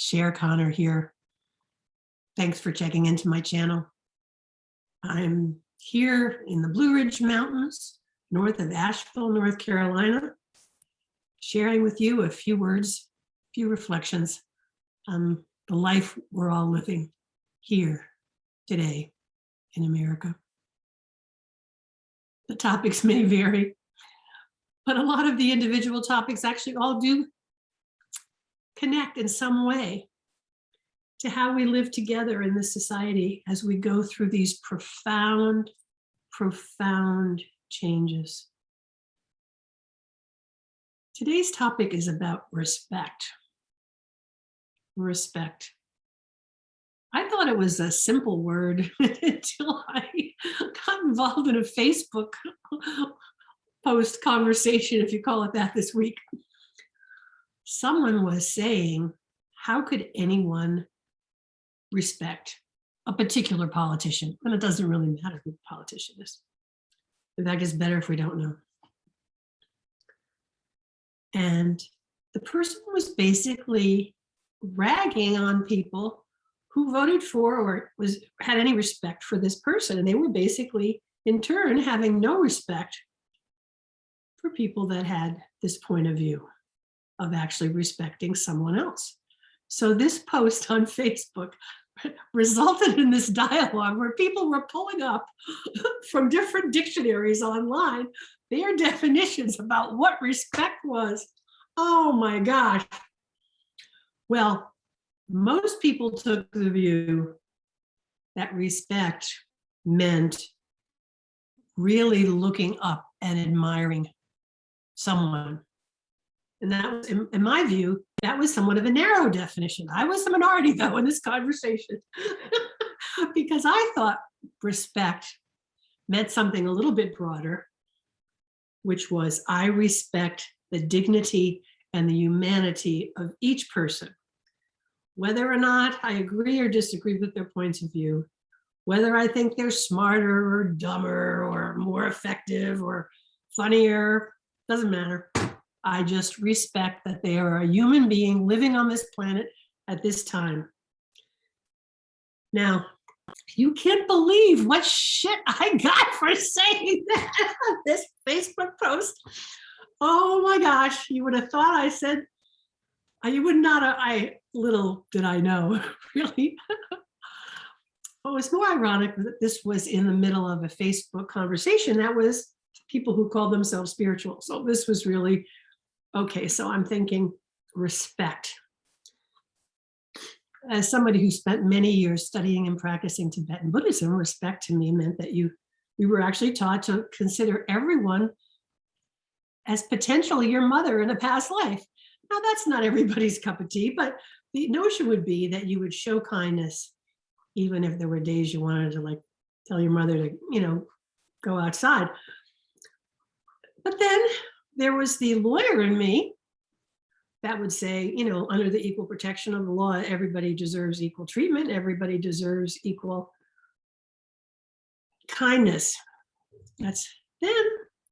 Cher Connor here. Thanks for checking into my channel. I'm here in the Blue Ridge Mountains, north of Asheville, North Carolina, sharing with you a few words, few reflections on the life we're all living here today in America. The topics may vary, but a lot of the individual topics actually all do connect in some way to how we live together in this society as we go through these profound, profound changes. Today's topic is about respect. Respect. I thought it was a simple word until I got involved in a Facebook post conversation, if you call it that, this week. Someone was saying, how could anyone respect a particular politician? And it doesn't really matter who the politician is. In fact, it's better if we don't know. And the person was basically ragging on people who voted for or had any respect for this person. And they were basically, in turn, having no respect for people that had this point of view of actually respecting someone else. So this post on Facebook resulted in this dialogue where people were pulling up from different dictionaries online their definitions about what respect was. Oh my gosh. Well, most people took the view that respect meant really looking up and admiring someone. And that was, in my view, that was somewhat of a narrow definition. I was the minority, though, in this conversation, because I thought respect meant something a little bit broader, which was I respect the dignity and the humanity of each person, whether or not I agree or disagree with their points of view, whether I think they're smarter or dumber or more effective or funnier, doesn't matter. I just respect that they are a human being living on this planet at this time. Now, you can't believe what shit I got for saying that on this Facebook post. Oh my gosh, you would have thought I said, you would not have, little did I know, really. What was more ironic that this was in the middle of a Facebook conversation that was people who called themselves spiritual. So this was really, okay, so I'm thinking respect. As somebody who spent many years studying and practicing Tibetan Buddhism, respect to me meant that we were actually taught to consider everyone as potentially your mother in a past life. Now, that's not everybody's cup of tea, but the notion would be that you would show kindness, even if there were days you wanted to like tell your mother to, go outside. But then there was the lawyer in me that would say, under the equal protection of the law, everybody deserves equal treatment. Everybody deserves equal kindness. Then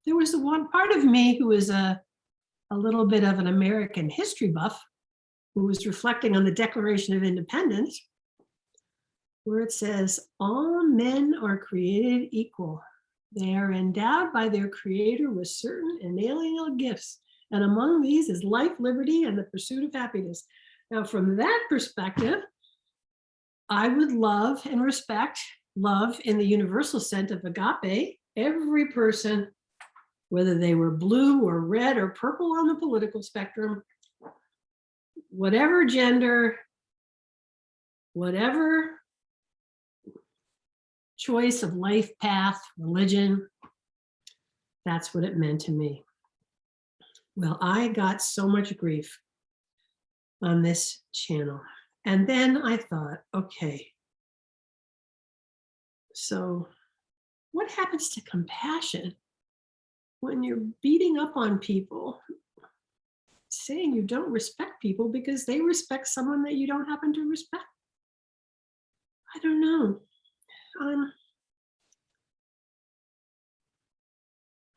there was the one part of me who was a little bit of an American history buff, who was reflecting on the Declaration of Independence, where it says, all men are created equal. They are endowed by their creator with certain inalienable gifts. And among these is life, liberty, and the pursuit of happiness. Now, from that perspective, I would love and respect love in the universal sense of agape, every person, whether they were blue or red or purple on the political spectrum, whatever gender, whatever choice of life path, religion, that's what it meant to me. Well, I got so much grief on this channel. And then I thought, okay, so what happens to compassion when you're beating up on people, saying you don't respect people because they respect someone that you don't happen to respect? I don't know.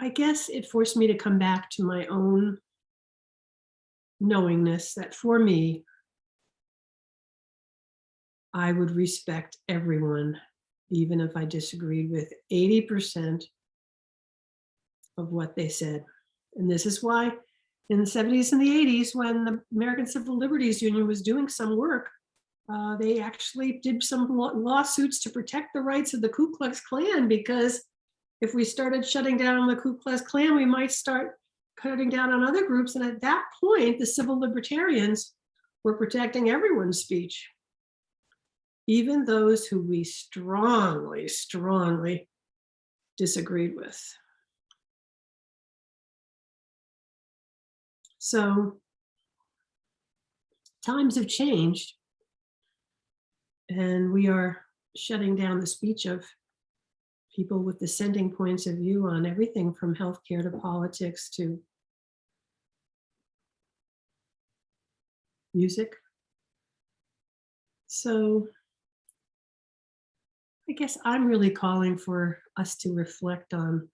I guess it forced me to come back to my own knowingness that for me, I would respect everyone, even if I disagreed with 80% of what they said. And this is why in the 70s and the 80s, when the American Civil Liberties Union was doing some work, they actually did some lawsuits to protect the rights of the Ku Klux Klan, because if we started shutting down the Ku Klux Klan, we might start cutting down on other groups. And at that point, the civil libertarians were protecting everyone's speech, even those who we strongly, strongly disagreed with. So times have changed, and we are shutting down the speech of people with dissenting points of view on everything from healthcare to politics to music. So I guess I'm really calling for us to reflect on,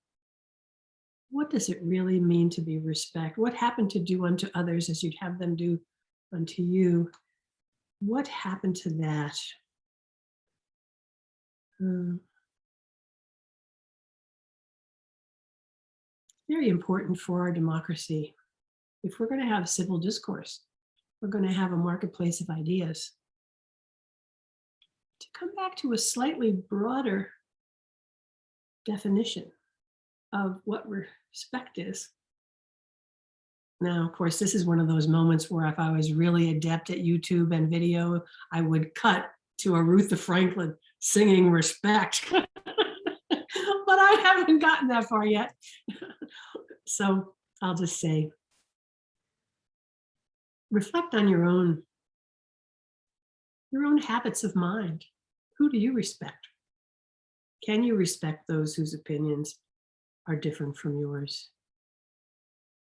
what does it really mean to be respect? What happened to do unto others as you'd have them do unto you? What happened to that? Very important for our democracy. If we're going to have civil discourse, we're going to have a marketplace of ideas. To come back to a slightly broader definition of what respect is. Now, of course, this is one of those moments where if I was really adept at YouTube and video, I would cut to Aretha Franklin singing Respect. But I haven't gotten that far yet. So I'll just say, reflect on your own habits of mind. Who do you respect? Can you respect those whose opinions are different from yours?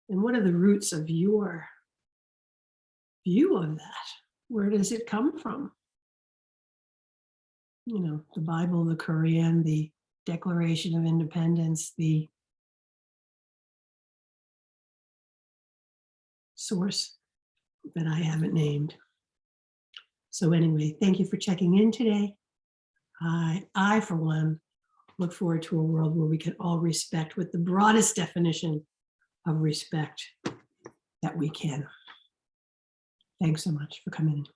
And what are the roots of your view of that? Where does it come from? You know, the Bible, the Quran, the Declaration of Independence, the source that I haven't named. So anyway, thank you for checking in today. I, for one, look forward to a world where we can all respect with the broadest definition of respect that we can. Thanks so much for coming in.